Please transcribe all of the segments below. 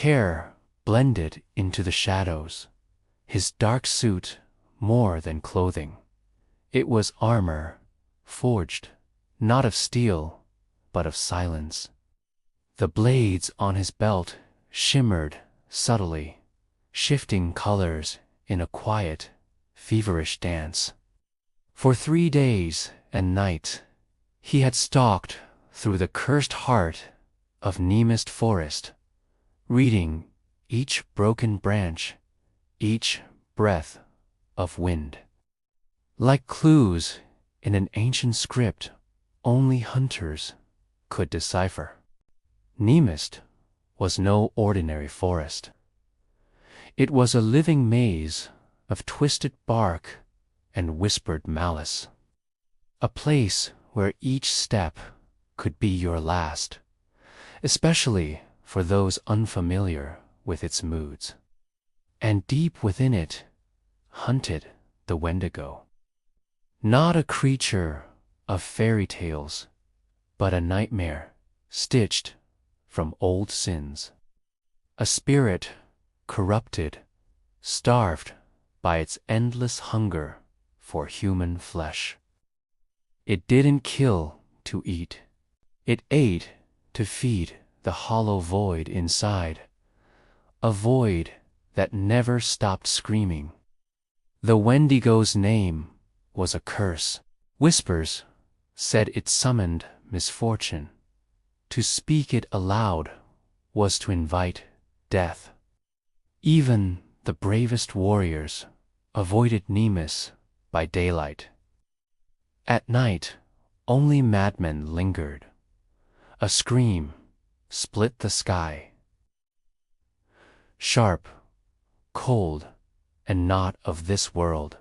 Care blended into the shadows, his dark suit more than clothing. It was armor, forged, not of steel, but of silence. The blades on his belt shimmered subtly, shifting colors in a quiet, feverish dance. For 3 days and nights, he had stalked through the cursed heart of Nemist Forest, reading each broken branch, each breath of wind. Like clues in an ancient script only hunters could decipher. Nemist was no ordinary forest. It was a living maze of twisted bark and whispered malice. A place where each step could be your last, especially for those unfamiliar with its moods. And deep within it hunted the Wendigo. Not a creature of fairy tales, but a nightmare stitched from old sins. A spirit corrupted, starved by its endless hunger for human flesh. It didn't kill to eat. It ate to feed the hollow void inside, a void that never stopped screaming. The Wendigo's name was a curse. Whispers said it summoned misfortune. To speak it aloud was to invite death. Even the bravest warriors avoided Nemis by daylight. At night, only madmen lingered. A scream split the sky. Sharp, cold, and not of this world.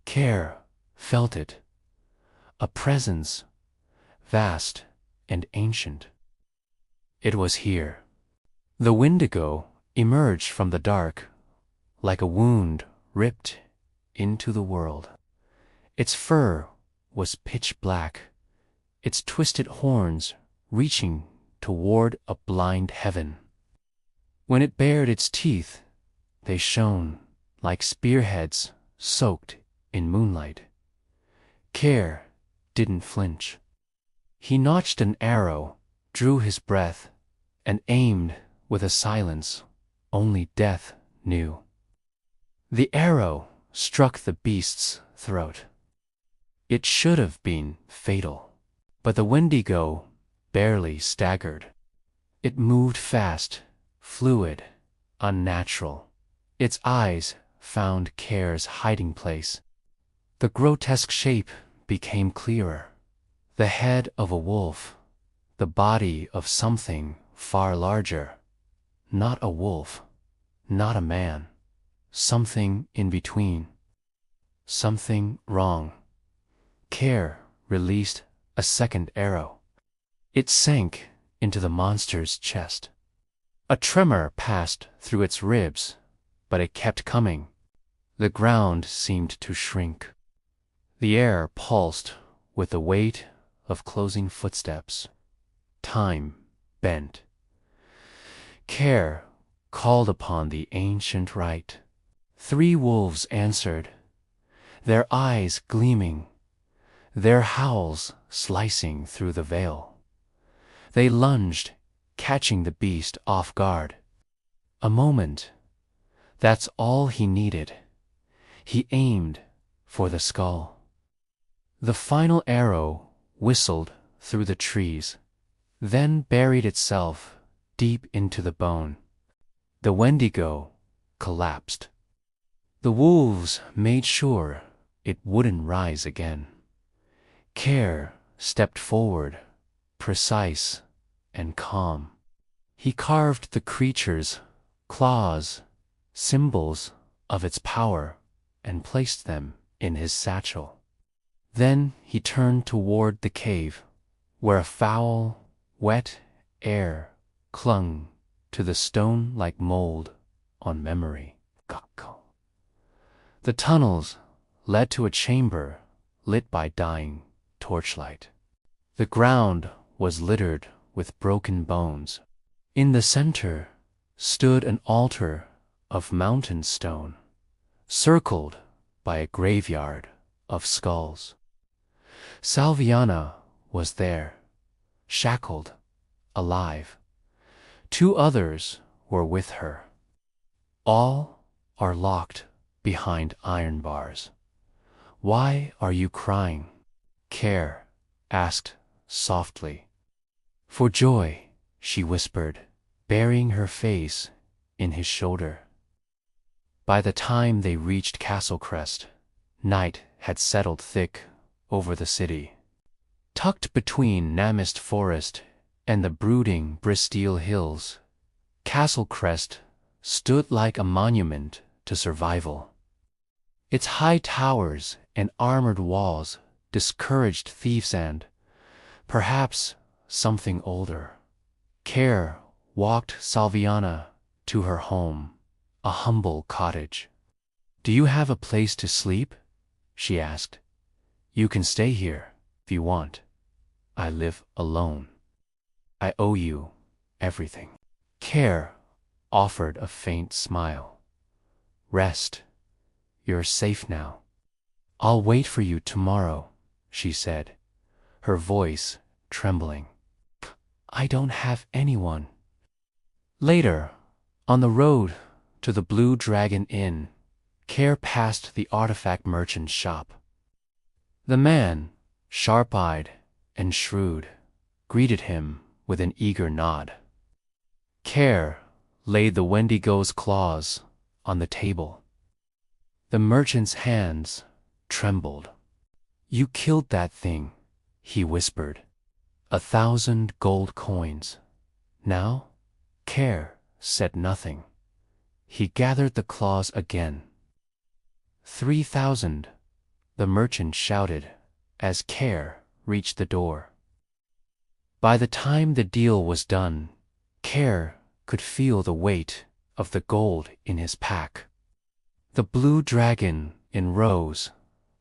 Care felt it, a presence, vast and ancient. It was here. The Wendigo emerged from the dark, like a wound ripped into the world. Its fur was pitch black, its twisted horns reaching toward a blind heaven. When it bared its teeth, they shone like spearheads soaked in moonlight. Care didn't flinch. He notched an arrow, drew his breath, and aimed with a silence only death knew. The arrow struck the beast's throat. It should have been fatal, but the Wendigo barely staggered. It moved fast, fluid, unnatural. Its eyes found Care's hiding place. The grotesque shape became clearer. The head of a wolf, the body of something far larger. Not a wolf, not a man. Something in between. Something wrong. Care released a second arrow. It sank into the monster's chest. A tremor passed through its ribs, but it kept coming. The ground seemed to shrink. The air pulsed with the weight of closing footsteps. Time bent. Care called upon the ancient rite. 3 wolves answered, their eyes gleaming, their howls slicing through the veil. They lunged, catching the beast off guard. A moment. That's all he needed. He aimed for the skull. The final arrow whistled through the trees, then buried itself deep into the bone. The Wendigo collapsed. The wolves made sure it wouldn't rise again. Care stepped forward, precise and calm. He carved the creature's claws, symbols of its power, and placed them in his satchel. Then he turned toward the cave, where a foul, wet air clung to the stone like mold on memory. The tunnels led to a chamber lit by dying torchlight. The ground was littered with broken bones. In the center stood an altar of mountain stone, circled by a graveyard of skulls. Salviana was there, shackled, alive. 2 others were with her. All are locked behind iron bars. Why are you crying? Care asked softly. For joy, she whispered, burying her face in his shoulder. By the time they reached Castle Crest, night had settled thick over the city. Tucked between Namist Forest and the brooding Bristol Hills, Castle Crest stood like a monument to survival. Its high towers and armored walls discouraged thieves and, perhaps, something older. Care walked Salviana to her home, a humble cottage. "Do you have a place to sleep?" she asked. "You can stay here if you want. I live alone. I owe you everything." Care offered a faint smile. "Rest. You're safe now." "I'll wait for you tomorrow," she said, her voice trembling. "I don't have anyone." Later, on the road to the Blue Dragon Inn, Care passed the artifact merchant's shop. The man, sharp-eyed and shrewd, greeted him with an eager nod. Care laid the Wendigo's claws on the table. The merchant's hands trembled. "You killed that thing," he whispered. 1,000 gold coins. Now? Care said nothing. He gathered the claws again. 3,000, the merchant shouted as Care reached the door. By the time the deal was done, Care could feel the weight of the gold in his pack. The Blue Dragon Inn rose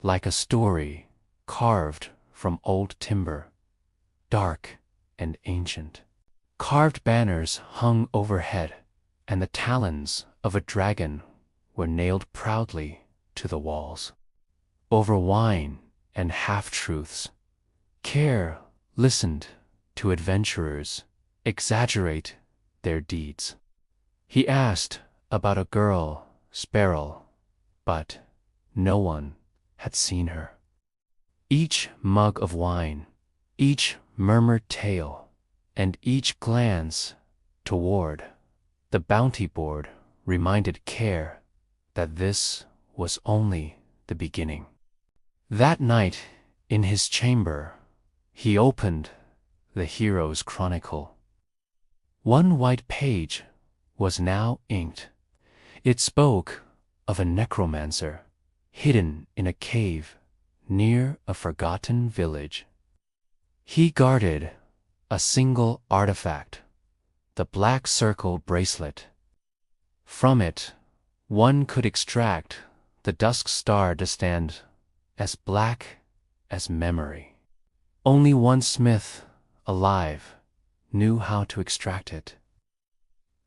like a story carved from old timber, dark and ancient. Carved banners hung overhead, and the talons of a dragon were nailed proudly to the walls. Over wine and half-truths, Care listened to adventurers exaggerate their deeds. He asked about a girl, Sparrow, but no one had seen her. Each mug of wine, each murmured tale, and each glance toward the bounty board reminded Care that this was only the beginning. That night, in his chamber, he opened the hero's chronicle. One white page was now inked. It spoke of a necromancer hidden in a cave near a forgotten village. He guarded a single artifact, the Black Circle bracelet. From it, one could extract the dusk star to stand as black as memory. Only one smith alive knew how to extract it.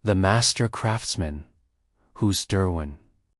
The master craftsman, whose Derwin